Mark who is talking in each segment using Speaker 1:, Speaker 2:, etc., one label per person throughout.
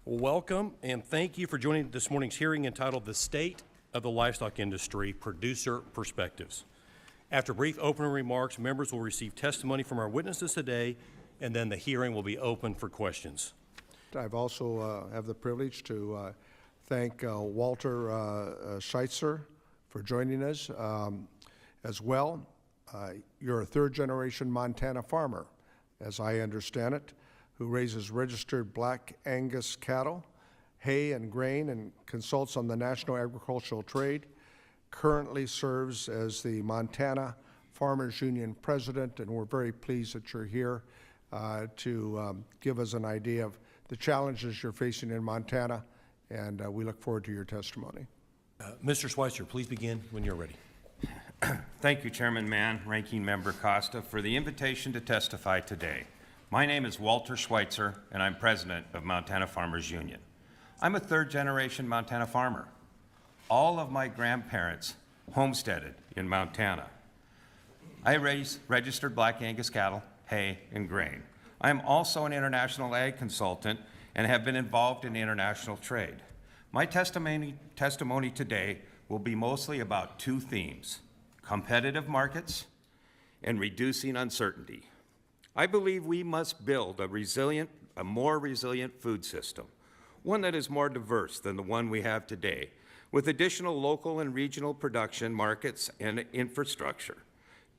Speaker 1: Welcome and thank you for joining this morning's hearing entitled The State of the Livestock Industry, Producer Perspectives. After brief opening remarks, members will receive testimony from our witnesses today, and then the hearing will be open for questions.
Speaker 2: I've also have the privilege to thank Walter Schweitzer for joining us as well. You're a third-generation Montana farmer, as I understand it, who raises registered black Angus cattle, hay and grain, and consults on the national agricultural trade. Currently serves as the Montana Farmers Union president, and we're very pleased that you're here to give us an idea of the challenges you're facing in Montana, and we look forward to your testimony.
Speaker 1: Mr. Schweitzer, please begin when you're ready.
Speaker 3: Thank you, Chairman Mann, Ranking Member Costa, for the invitation to testify today. My name is Walter Schweitzer, and I'm president of Montana Farmers Union. I'm a third-generation Montana farmer. All of my grandparents homesteaded in Montana. I raise registered black Angus cattle, hay, and grain. I am also an international ag consultant and have been involved in international trade. My testimony today will be mostly about two themes: competitive markets and reducing uncertainty. I believe we must build a more resilient food system, one that is more diverse than the one we have today, with additional local and regional production markets and infrastructure.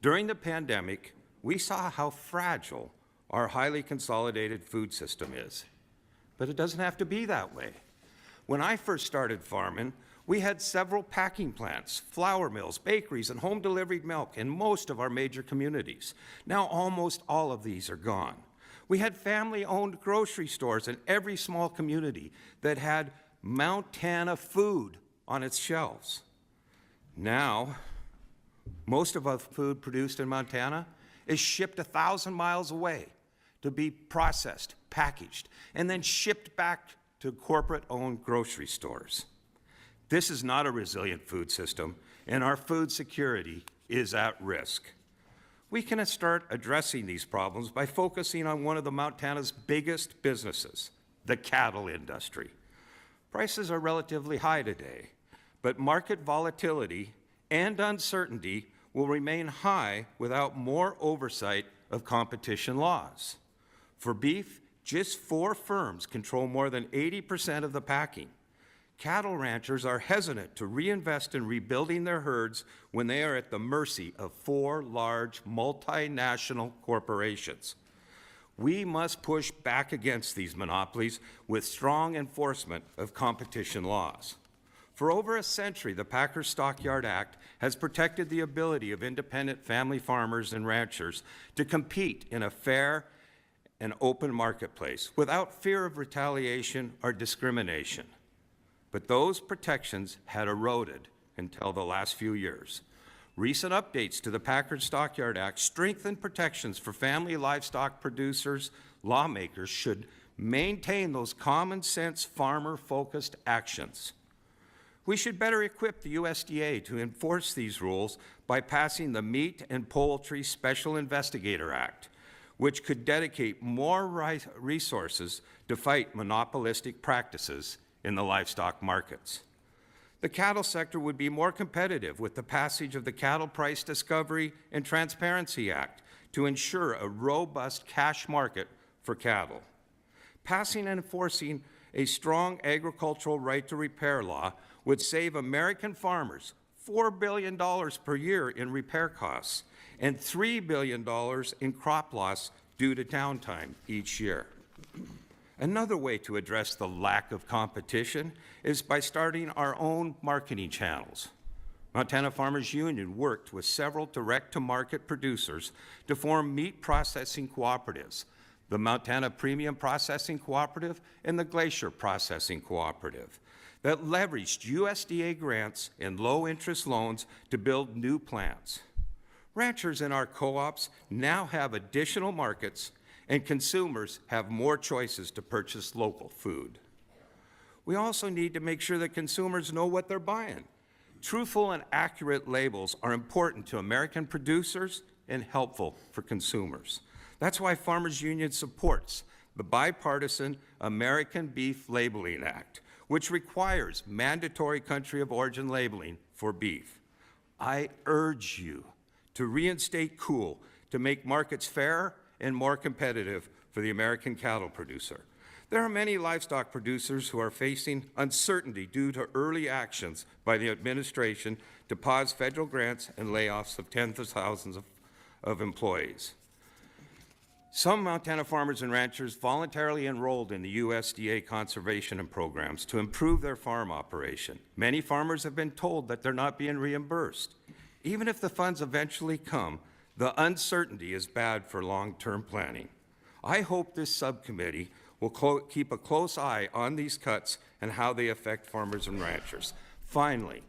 Speaker 3: During the pandemic, we saw how fragile our highly consolidated food system is. But it doesn't have to be that way. When I first started farming, we had several packing plants, flour mills, bakeries, and home-delivered milk in most of our major communities. Now almost all of these are gone. We had family-owned grocery stores in every small community that had Montana food on its shelves. Now, most of our food produced in Montana is shipped 1,000 miles away to be processed, packaged, and then shipped back to corporate-owned grocery stores. This is not a resilient food system, and our food security is at risk. We can start addressing these problems by focusing on one of the Montana's biggest businesses, the cattle industry. Prices are relatively high today, but market volatility and uncertainty will remain high without more oversight of competition laws. For beef, just 4 firms control more than 80% of the packing. Cattle ranchers are hesitant to reinvest in rebuilding their herds when they are at the mercy of 4 large multinational corporations. We must push back against these monopolies with strong enforcement of competition laws. For over a century, the Packers Stockyard Act has protected the ability of independent family farmers and ranchers to compete in a fair and open marketplace without fear of retaliation or discrimination. But those protections had eroded until the last few years. Recent updates to the Packard Stockyard Act strengthen protections for family livestock producers. Lawmakers should maintain those common sense farmer-focused actions. We should better equip the USDA to enforce these rules by passing the Meat and Poultry Special Investigator Act, which could dedicate more resources to fight monopolistic practices in the livestock markets. The cattle sector would be more competitive with the passage of the Cattle Price Discovery and Transparency Act to ensure a robust cash market for cattle. Passing and enforcing a strong agricultural right to repair law would save American farmers $4 billion per year in repair costs and $3 billion in crop loss due to downtime each year. Another way to address the lack of competition is by starting our own marketing channels. Montana Farmers Union worked with several direct-to-market producers to form meat processing cooperatives, the Montana Premium Processing Cooperative and the Glacier Processing Cooperative, that leveraged USDA grants and low-interest loans to build new plants. Ranchers in our co-ops now have additional markets, and consumers have more choices to purchase local food. We also need to make sure that consumers know what they're buying. Truthful and accurate labels are important to American producers and helpful for consumers. That's why Farmers Union supports the bipartisan American Beef Labeling Act, which requires mandatory country of origin labeling for beef. I urge you to reinstate COOL to make markets fair and more competitive for the American cattle producer. There are many livestock producers who are facing uncertainty due to early actions by the administration to pause federal grants and layoffs of tens of thousands of employees. Some Montana farmers and ranchers voluntarily enrolled in the USDA conservation and programs to improve their farm operation. Many farmers have been told that they're not being reimbursed. Even if the funds eventually come, the uncertainty is bad for long-term planning. I hope this subcommittee will keep a close eye on these cuts and how they affect farmers and ranchers. Finally,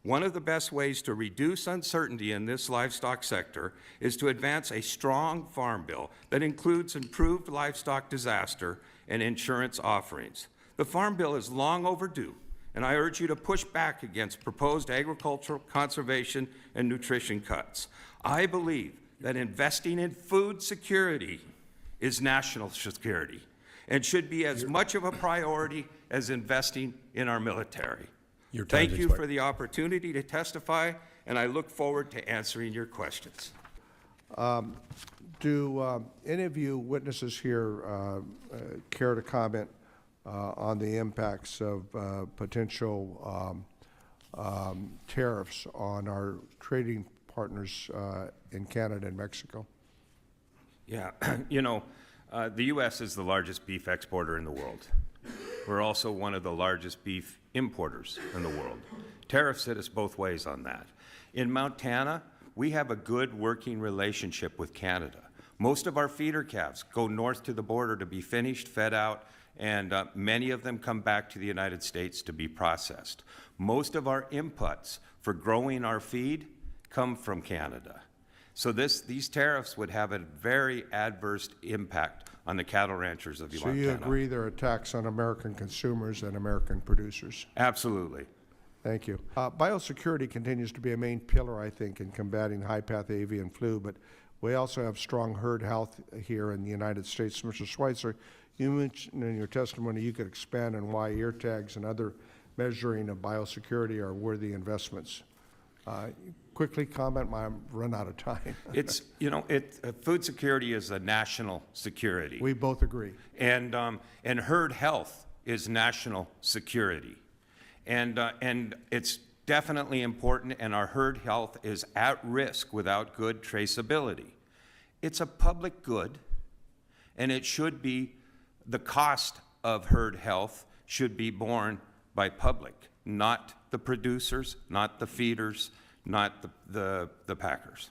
Speaker 3: one of the best ways to reduce uncertainty in this livestock sector is to advance a strong farm bill that includes improved livestock disaster and insurance offerings. The farm bill is long overdue, and I urge you to push back against proposed agricultural, conservation, and nutrition cuts. I believe that investing in food security is national security and should be as much of a priority as investing in our military. Thank you for the opportunity to testify, and I look forward to answering your questions.
Speaker 2: Do any of you witnesses here care to comment on the impacts of potential tariffs on our trading partners in Canada and Mexico?
Speaker 3: Yeah, you know, the U.S. is the largest beef exporter in the world. We're also one of the largest beef importers in the world. Tariffs hit us both ways on that. In Montana, we have a good working relationship with Canada. Most of our feeder calves go north to the border to be finished, fed out, and many of them come back to the United States to be processed. Most of our inputs for growing our feed come from Canada. So these tariffs would have a very adverse impact on the cattle ranchers of Montana.
Speaker 2: So you agree they're a tax on American consumers and American producers?
Speaker 3: Absolutely.
Speaker 2: Thank you. Biosecurity continues to be a main pillar, I think, in combating high-path avian flu, but we also have strong herd health here in the United States. Mr. Schweitzer, you mentioned in your testimony you could expand on why ear tags and other measuring of biosecurity are worthy investments. Quickly comment, I'm run out of time.
Speaker 3: It's, you know, food security is a national security.
Speaker 2: We both agree.
Speaker 3: And herd health is national security. And it's definitely important, and our herd health is at risk without good traceability. It's a public good, and it should be, the cost of herd health should be borne by public, not the producers, not the feeders, not the packers.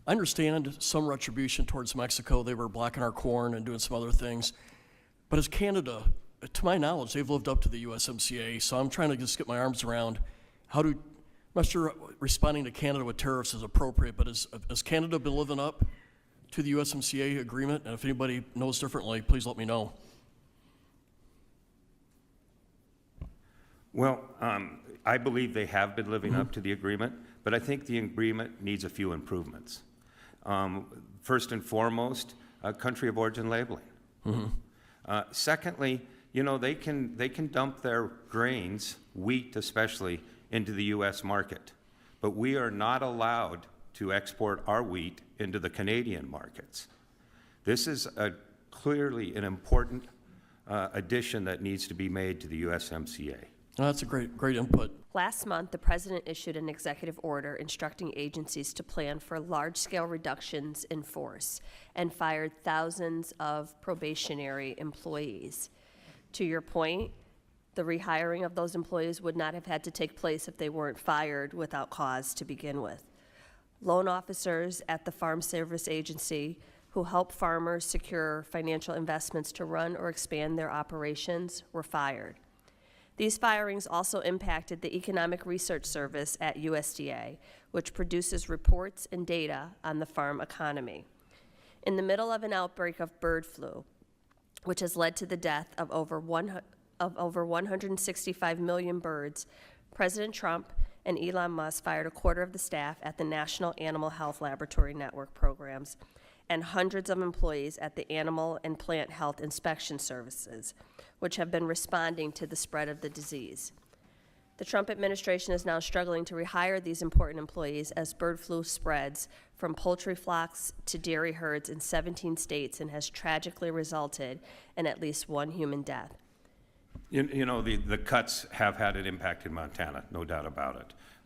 Speaker 4: I understand some retribution towards Mexico. They were blacking our corn and doing some other things. But as Canada, to my knowledge, they've lived up to the USMCA. So I'm trying to just get my arms around I'm not sure responding to Canada with tariffs is appropriate, but has Canada been living up to the USMCA agreement? And if anybody knows differently, please let me know.
Speaker 3: Well, I believe they have been living up to the agreement, but I think the agreement needs a few improvements. First and foremost, country of origin labeling. Secondly, you know, they can dump their grains, wheat especially, into the U.S. market, but we are not allowed to export our wheat into the Canadian markets. This is clearly an important addition that needs to be made to the USMCA.
Speaker 4: That's a great input.
Speaker 5: Last month, the President issued an executive order instructing agencies to plan for large-scale reductions in force and fired thousands of probationary employees. To your point, the rehiring of those employees would not have had to take place if they weren't fired without cause to begin with. Loan officers at the Farm Service Agency who help farmers secure financial investments to run or expand their operations were fired. These firings also impacted the Economic Research Service at USDA, which produces reports and data on the farm economy. In the middle of an outbreak of bird flu, which has led to the death of over 165 million birds, President Trump and Elon Musk fired a quarter of the staff at the National Animal Health Laboratory Network programs. and hundreds of employees at the Animal and Plant Health Inspection Services, which have been responding to the spread of the disease. The Trump administration is now struggling to rehire these important employees as bird flu spreads from poultry flocks to dairy herds in 17 states and has tragically resulted in at least one human death.
Speaker 3: You know, the cuts have had an impact in Montana, no doubt about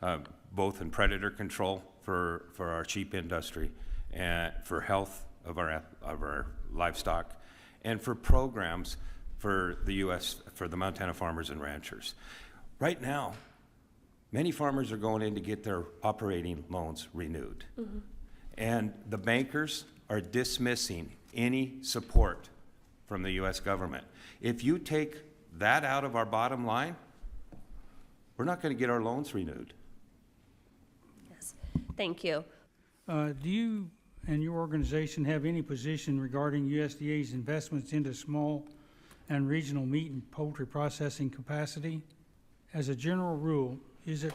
Speaker 3: it, both in predator control for our sheep industry and for health of our livestock, and for programs for the U.S., for the Montana farmers and ranchers. Right now, many farmers are going in to get their operating loans renewed. Mm-hmm. And the bankers are dismissing any support from the U.S. government. If you take that out of our bottom line, we're not going to get our loans renewed.
Speaker 5: Yes, thank you.
Speaker 6: Do you and your organization have any position regarding USDA's investments into small and regional meat and poultry processing capacity? As a general rule, is it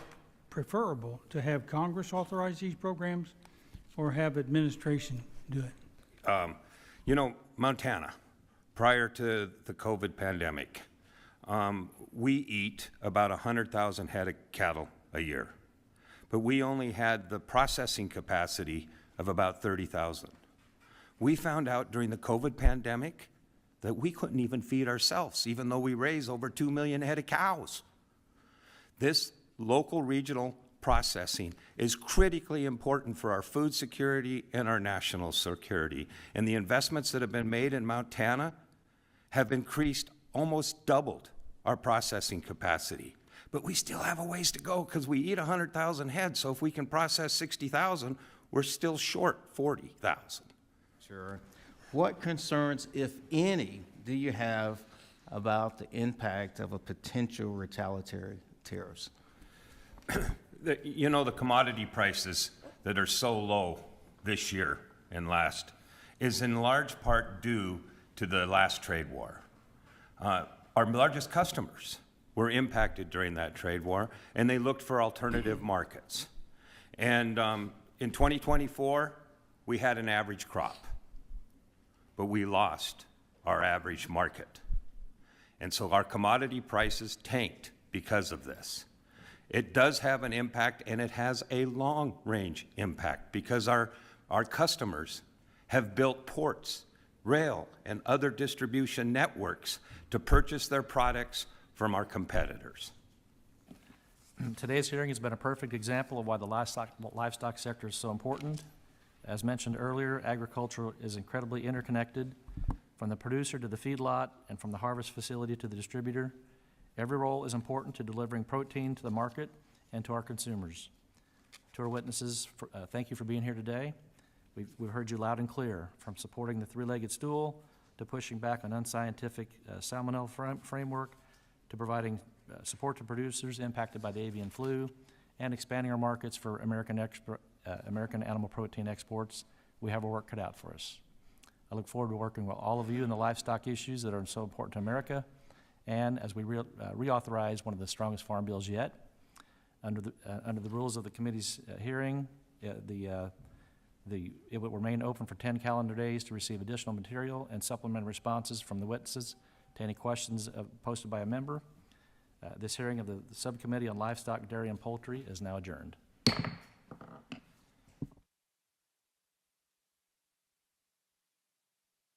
Speaker 6: preferable to have Congress authorize these programs or have administration do it?
Speaker 3: You know, Montana, prior to the COVID pandemic, we eat about 100,000 head of cattle a year, but we only had the processing capacity of about 30,000. We found out during the COVID pandemic that we couldn't even feed ourselves, even though we raise over 2 million head of cows. This local regional processing is critically important for our food security and our national security. And the investments that have been made in Montana have increased, almost doubled our processing capacity. But we still have a ways to go because we eat 100,000 head, so if we can process 60,000, we're still short 40,000.
Speaker 7: Sure. What concerns, if any, do you have about the impact of a potential retaliatory tariffs?
Speaker 3: You know, the commodity prices that are so low this year and last is in large part due to the last trade war. Our largest customers were impacted during that trade war, and they looked for alternative markets. And in 2024, we had an average crop, but we lost our average market. And so our commodity prices tanked because of this. It does have an impact, and it has a long-range impact because our customers have built ports, rail, and other distribution networks to purchase their products from our competitors.
Speaker 8: Today's hearing has been a perfect example of why the livestock sector is so important. As mentioned earlier, agriculture is incredibly interconnected, from the producer to the feedlot and from the harvest facility to the distributor. Every role is important to delivering protein to the market and to our consumers. To our witnesses, thank you for being here today. We've heard you loud and clear, from supporting the three-legged stool to pushing back on unscientific salmonella framework to providing support to producers impacted by the avian flu and expanding our markets for American animal protein exports. We have our work cut out for us. I look forward to working with all of you in the livestock issues that are so important to America, and as we reauthorize one of the strongest farm bills yet. Under the rules of the committee's hearing, it will remain open for 10 calendar days to receive additional material and supplemental responses from the witnesses to any questions posted by a member. This hearing of the Subcommittee on Livestock, Dairy, and Poultry is now adjourned.